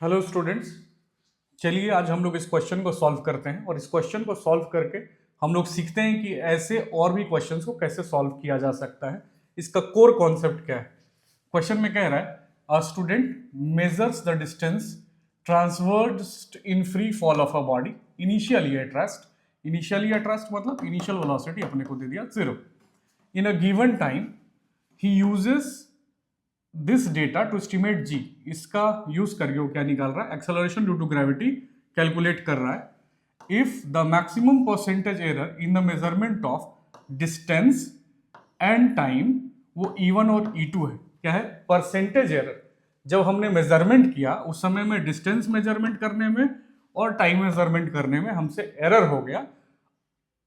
Hello students, चलिए आज हम लोग इस क्वेश्चन को सॉल्व करते हैं और इस क्वेश्चन को सॉल्व करके हम लोग सीखते हैं कि ऐसे और भी क्वेश्चंस को कैसे सॉल्व किया जा सकता है। इसका कोर कॉन्सेप्ट क्या है। क्वेश्चन में कह रहा है a student measures the distance transversed in free fall of a body initially at rest मतलब इनिशियल वेलोसिटी अपने को दे दिया 0 in a given time. He uses this data to estimate g. इसका यूज करके वो क्या निकाल रहा है, acceleration due to gravity calculate कर रहा है। If the maximum percentage error in the measurement of distance and time, वो E1 और E2 है। क्या है? Percentage error. जब हमने मेजरमेंट किया उस समय में डिस्टेंस मेजरमेंट करने में और टाइम मेजरमेंट करने में हमसे एरर हो गया।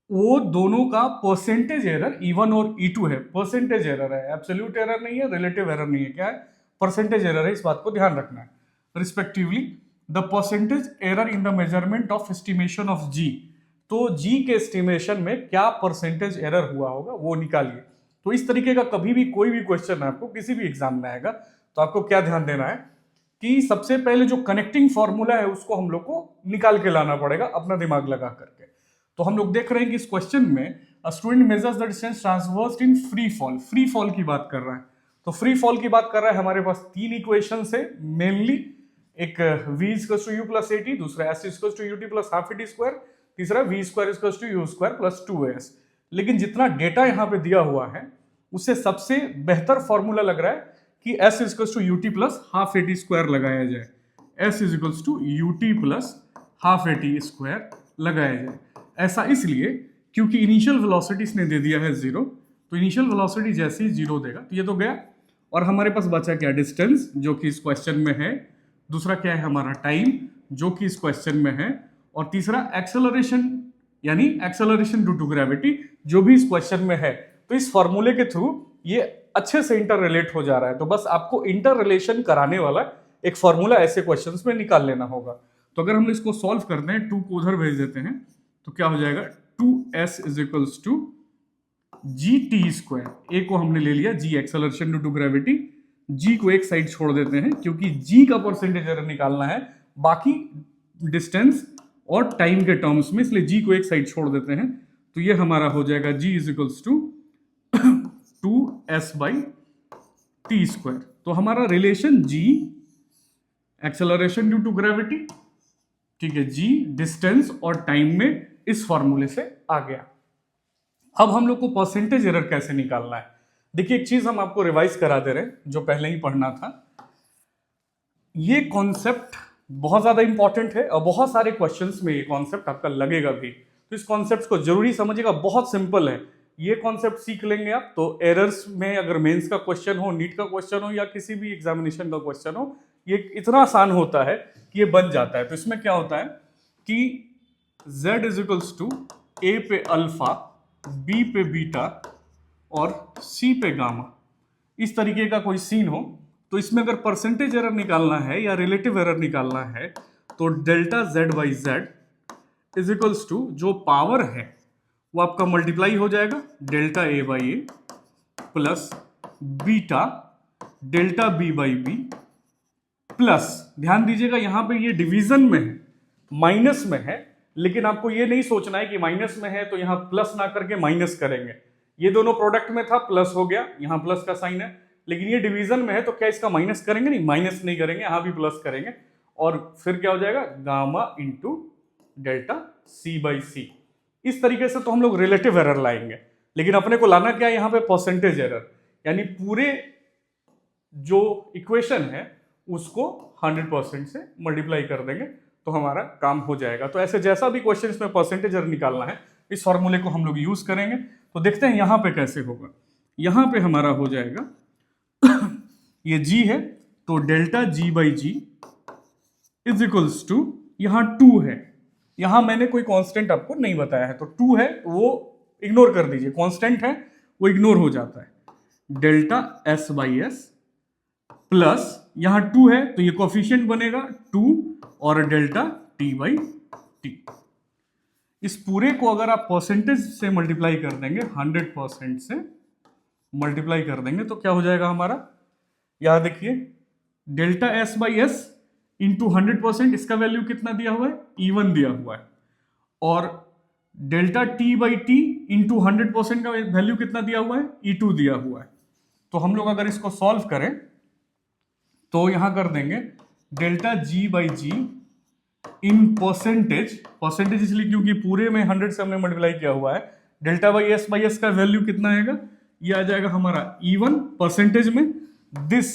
वो दोनों का परसेंटेज एरर E1 और E2 है। परसेंटेज एरर है, एब्सोल्यूट एरर नहीं है, रिलेटिव एरर नहीं है। क्या है? परसेंटेज एरर है। इस बात को ध्यान रखना है। Respectively the percentage error in the measurement of estimation of जी। तो जी के एस्टिमेशन में क्या परसेंटेज एरर हुआ होगा वो निकालिए। तो इस तरीके का कभी भी कोई भी क्वेश्चन आपको किसी भी एग्जाम में आएगा तो आपको क्या ध्यान देना है कि सबसे पहले जो कनेक्टिंग फॉर्मूला है उसको हम लोग को निकाल के लाना पड़ेगा अपना दिमाग लगा करके। तो हम लोग देख रहे हैं कि इस क्वेश्चन में student measures the distance transversed in free fall. Free fall की बात कर रहा है। तो फ्री फॉल की बात कर रहा है, हमारे पास तीन इक्वेशंस है मेनली। एक v equals to u plus 80, दूसरा s equals to ut plus half a t square, तीसरा v square equals to u square plus 2s। लेकिन जितना डेटा यहाँ पे दिया हुआ है उससे सबसे बेहतर फॉर्मूला लग रहा है कि s equals to ut plus half a t square लगाया जाए। s equals to ut plus half a t square लगाया जाए। ऐसा इसलिए क्योंकि इनिशियल वेलोसिटी इसने दे दिया है 0। तो इनिशियल वेलोसिटी जैसे ही 0 देगा तो ये तो गया, और हमारे पास बचा क्या? डिस्टेंस, जो कि इस क्वेश्चन में है। दूसरा क्या है? हमारा टाइम, जो कि इस क्वेश्चन में है। और तीसरा एक्सेलरेशन, यानी एक्सेलरेशन ड्यू टू ग्रेविटी, जो भी इस क्वेश्चन में है। तो इस फॉर्मूले के थ्रू ये अच्छे से इंटर रिलेट हो जा रहा है। तो बस आपको इंटर रिलेशन कराने वाला एक फॉर्मूला ऐसे क्वेश्चन में निकाल लेना होगा। तो अगर हम इसको सॉल्व करते हैं, 2 को उधर भेज देते हैं तो क्या हो जाएगा? 2s is equals to G T square. ए को हमने ले लिया जी, एक्सेलरेशन ड्यू टू ग्रेविटी। जी को एक साइड छोड़ देते हैं क्योंकि जी का परसेंटेज एरर निकालना है बाकी डिस्टेंस और टाइम के टर्म्स में, इसलिए जी को एक साइड छोड़ देते हैं। तो ये हमारा हो जाएगा g is equals to 2s by t square. तो हमारा relation g acceleration due to gravity, ठीक है, जी डिस्टेंस और टाइम में इस फॉर्मूले से आ गया। अब हम लोग को परसेंटेज एरर कैसे निकालना है। देखिए, एक चीज हम आपको रिवाइज करा दे रहे हैं जो पहले ही पढ़ना था। ये कॉन्सेप्ट बहुत ज्यादा इंपॉर्टेंट है और बहुत सारे क्वेश्चंस में ये कॉन्सेप्ट आपका लगेगा भी। तो इस कॉन्सेप्ट को जरूरी समझिएगा, बहुत सिंपल है। ये कॉन्सेप्ट सीख लेंगे आप तो एरर्स में, अगर मेंस का क्वेश्चन हो, नीट का क्वेश्चन हो या किसी भी एग्जामिनेशन का क्वेश्चन हो, ये इतना आसान होता है कि ये बन जाता है। तो इसमें क्या होता है कि z इज इक्वल्स टू ए पे अल्फा, बी पे बीटा और सी पे गामा। इस तरीके का कोई सीन हो तो इसमें अगर परसेंटेज एरर निकालना है या रिलेटिव एरर निकालना है तो delta z by z is equals to, जो पावर है वो आपका मल्टीप्लाई हो जाएगा delta a by a plus beta delta b by b plus, ध्यान दीजिएगा यहां पे ये डिवीजन में है, माइनस में है, लेकिन आपको ये नहीं सोचना है कि माइनस में है तो यहां प्लस ना करके माइनस करेंगे। ये दोनों प्रोडक्ट में था, प्लस हो गया, यहां प्लस का साइन है। लेकिन ये डिवीजन में है तो क्या इसका माइनस करेंगे? नहीं, माइनस नहीं करेंगे, यहां भी प्लस करेंगे। और फिर क्या हो जाएगा? Gamma into delta c by c. इस तरीके से तो हम लोग रिलेटिव एरर लाएंगे, लेकिन अपने को लाना क्या है यहाँ पे? Percentage error. यानी पूरे जो इक्वेशन है उसको 100% से मल्टीप्लाई कर देंगे तो हमारा काम हो जाएगा। तो ऐसे जैसा भी क्वेश्चन इसमें परसेंटेज एरर निकालना है, इस फॉर्मूले को हम लोग यूज करेंगे। तो देखते हैं यहां पे कैसे होगा। यहां पे हमारा हो जाएगा ये g है तो delta g by g is equals to, यहां 2 है, यहां मैंने कोई कांस्टेंट आपको नहीं बताया है तो 2 है वो इग्नोर कर दीजिए, कांस्टेंट है वो इग्नोर हो जाता है। Delta s by S plus, यहां 2 है तो ये कोफिशिएंट बनेगा 2 और डेल्टा t बाई टी। इस पूरे को अगर आप परसेंटेज से मल्टीप्लाई कर देंगे, 100% से मल्टीप्लाई कर देंगे तो क्या हो जाएगा हमारा? यहां देखिए delta s by S into 100%, इसका वैल्यू कितना दिया हुआ है, E1 दिया हुआ है, और delta T by T into 100% का वैल्यू कितना दिया हुआ है, E2 दिया हुआ है। तो हम लोग अगर इसको सॉल्व करें तो यहां कर देंगे delta g by g in percentage, percentage इसलिए क्योंकि पूरे में 100 से हमने मल्टीप्लाई किया हुआ है, डेल्टा बाई एस का वैल्यू कितना आएगा, ये आ जाएगा हमारा E1 परसेंटेज में, दिस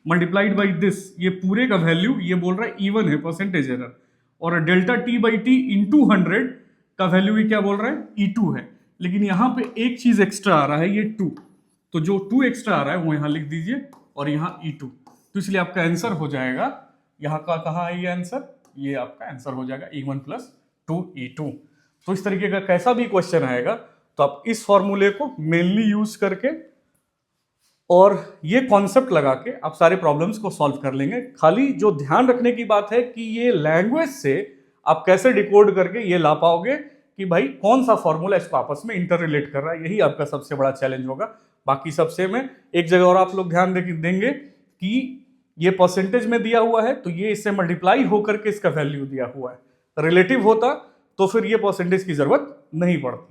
मल्टीप्लाइड बाई दिस, ये पूरे का वैल्यू ये बोल रहा है E1 है, परसेंटेज एरर, और delta T by T into 100 का वैल्यू ये क्या बोल रहा है, E2 है। लेकिन यहां पे एक चीज एक्स्ट्रा आ रहा है, ये 2, तो जो 2 एक्स्ट्रा आ रहा है वो यहां लिख दीजिए, और यहां E2, तो इसलिए आपका आंसर हो जाएगा, यहां का कहां है ये आंसर, ये आपका आंसर हो जाएगा E1 प्लस 2E2। तो इस तरीके का कैसा भी क्वेश्चन आएगा तो आप इस फॉर्मूले को मेनली यूज करके और ये कॉन्सेप्ट लगा के आप सारे प्रॉब्लम्स को सॉल्व कर लेंगे। खाली जो ध्यान रखने की बात है कि ये लैंग्वेज से आप कैसे डिकोड करके ये ला पाओगे कि भाई कौन सा फॉर्मूला इसको आपस में इंटर रिलेट कर रहा है, यही आपका सबसे बड़ा चैलेंज होगा। बाकी सबसे में एक जगह और आप लोग ध्यान देंगे कि ये परसेंटेज में दिया हुआ है तो ये इससे मल्टीप्लाई होकर के इसका वैल्यू दिया हुआ है, रिलेटिव होता तो फिर ये परसेंटेज की जरूरत नहीं पड़ती।